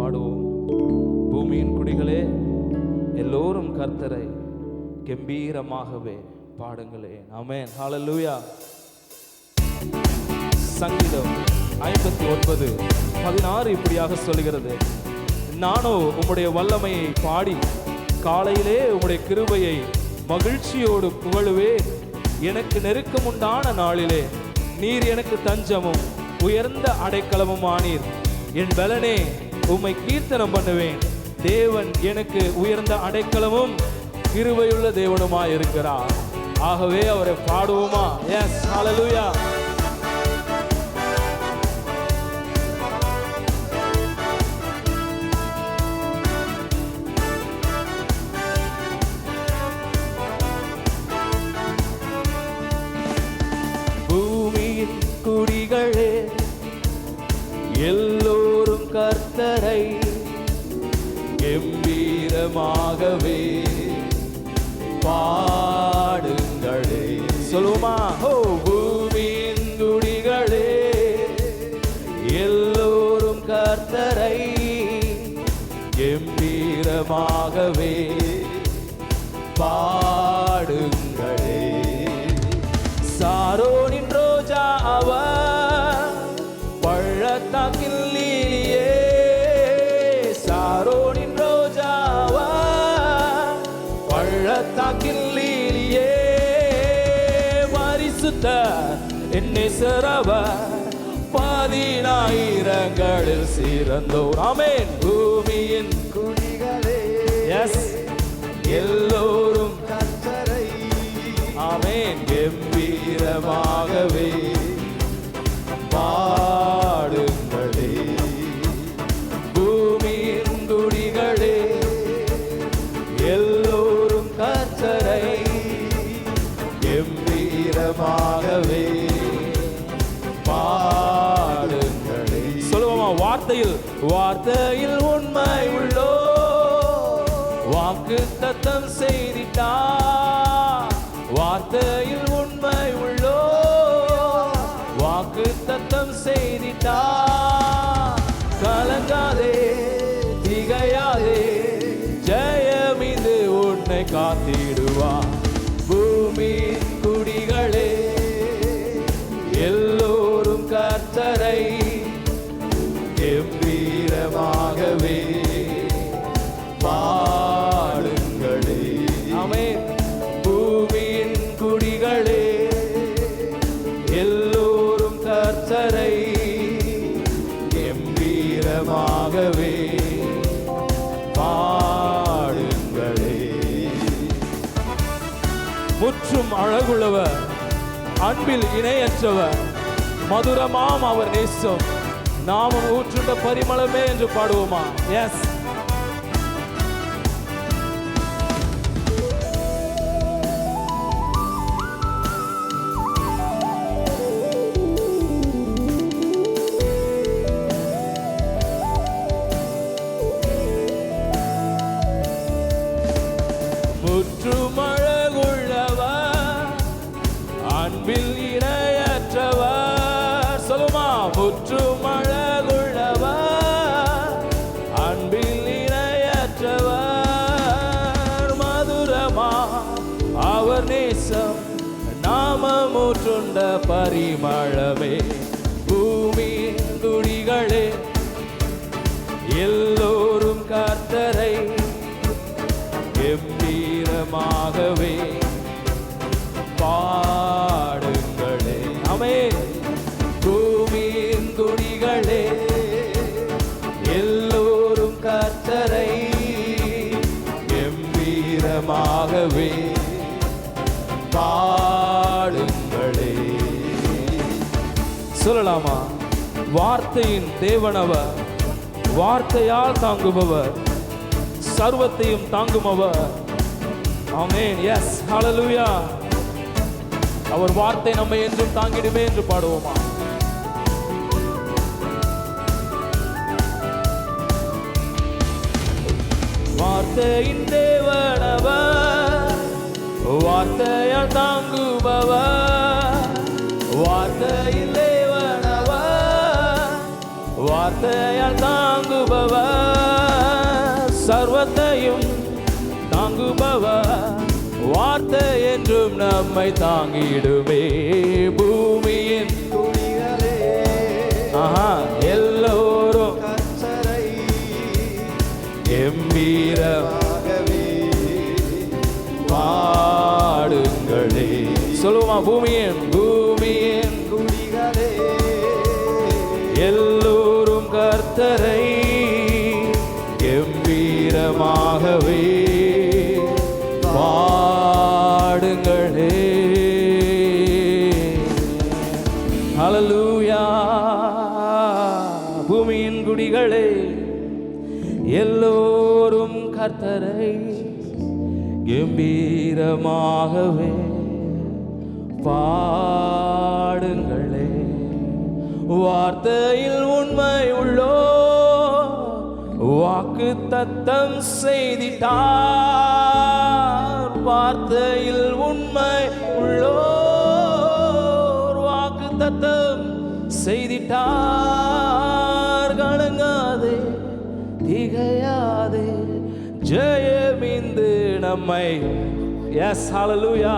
பாடுவோம். பூமியின் குடிகளே எல்லோரும் கர்த்தரை கம்பீரமாகவே பாடுங்களேன். ஆமென். ஹல்லேலூயா. சங்கீதம் 59:16 இப்படியாக சொல்கிறது, நானோ உம்முடைய வல்லமையை பாடி காலையிலே உம்முடைய கிருபையை மகிழ்ச்சியோடு புகழுவேன். எனக்கு நெருக்கம் உண்டான நாளிலே நீர் எனக்கு தஞ்சமும் உயர்ந்த அடைக்கலமும் ஆனீர். என் பலனே உம்மை கீர்த்தனம் பண்ணுவேன். தேவன் எனக்கு உயர்ந்த அடைக்கலமும் கிருபையுள்ள தேவனுமாய் இருக்கிறார். ஆகவே அவரை பாடுவோமா? எஸ், ஹல்லேலூயா. பூமியின் குடிகளே எல்லோரும் கர்த்தரை கம்பீரமாகவே பாடுங்களே. சொல்லுமா? ஓ பூமியின் குடிகளே எல்லோரும் கர்த்தரை கம்பீரமாகவே பாடுங்களே. சாரோனின் ரோஜா அவர் பள்ளத்தாக்கில் லீலியே. சாரோனின் ரோஜா அவர் பள்ளத்தாக்கில் லீலியே. பரிசுத்த நேசரவர் பதினாயிரங்களில் சிறந்தோர். ஆமென். பூமியின் குடிகளே எஸ் எல்லோரும் கர்த்தரை ஆமென் கம்பீரமாகவே பாடுங்களே. பூமியின் குடிகளே எல்லோரும் கர்த்தரை கம்பீரமாகவே பாடுங்களே. சொல்லுவோமா? வார்த்தையில் உண்மை உள்ளோ வாக்கு தத்தம் செய்திட்டார். வார்த்தையில் உண்மை உள்ளோ வாக்கு தத்தம் செய்திட்டார். கலங்காதே திகையாதே, ஜெயமிது உன்னை காத்திடுவார். பூமியின் குடிகளே எல்லோரும் கர்த்தரை கம்பீரமாகவே பாடுங்களே. ஆமென். பூமியின் குடிகளே எல்லோரும் கர்த்தரை கம்பீரமாகவே பாடுங்களே. முற்றும் அழகுள்ளவர், அன்பில் இணையற்றவர், மதுரமாம் அவர் நேசம், நாமும் ஊற்றுண்ட பரிமளமே என்று பாடுவோமா? எஸ். முற்றும் அழகுள்ளவர், அன்பில் இணையற்றவர். சொல்லுமா? முற்றும் அழகுள்ளவர், அன்பில் இணையற்றவர், மதுரமா அவர் நேசம், நாமம் ஊற்றுண்ட பரிமளமே. பூமியின் குடிகளே எல்லோரும் கர்த்தரை கம்பீரமாகவே பாடுங்களே. ஆமென். பூமியின் குடிகளே எல்லோரும் கர்த்தரை கம்பீரமாகவே பாடுங்களே. சொல்லலாமா? வார்த்தையின் தேவனவர், வார்த்தையால் தாங்குபவர், சர்வத்தையும் தாங்குமவர். ஆமென். எஸ், ஹல்லேலூயா. அவர் வார்த்தை நம்மை என்றும் தாங்கிடுமே என்று பாடுவோமா? வார்த்தையின் தேவனவர், வார்த்தையால் தாங்குபவர், வார்த்தையின் தேவனவர், வார்த்தையால் தாங்குபவர், நம்மை தாங்கிடுமே. பூமியின் குடிகளே எல்லோரும் கர்த்தரை கம்பீரமாகவே பாடுங்களே. சொல்லுமா, பூமியின் குடிகளே எல்லோரும் கர்த்தரை கம்பீரமாகவே பாடுங்களே. ஹல்லேலூயா. பூமியின் குடிகளே எல்லோரும் கர்த்தரை கம்பீரமாகவே பாடுங்களே. வார்த்தையில் உண்மை உள்ளோ வாக்கு தத்தம் செய்திட்டார். வார்த்தையில் உண்மை உள்ளோ வாக்கு தத்தம் செய்திட்டார். கலங்காதே திகையாதே, ஜெயமிந்து நம்மை. எஸ், ஹல்லேலூயா.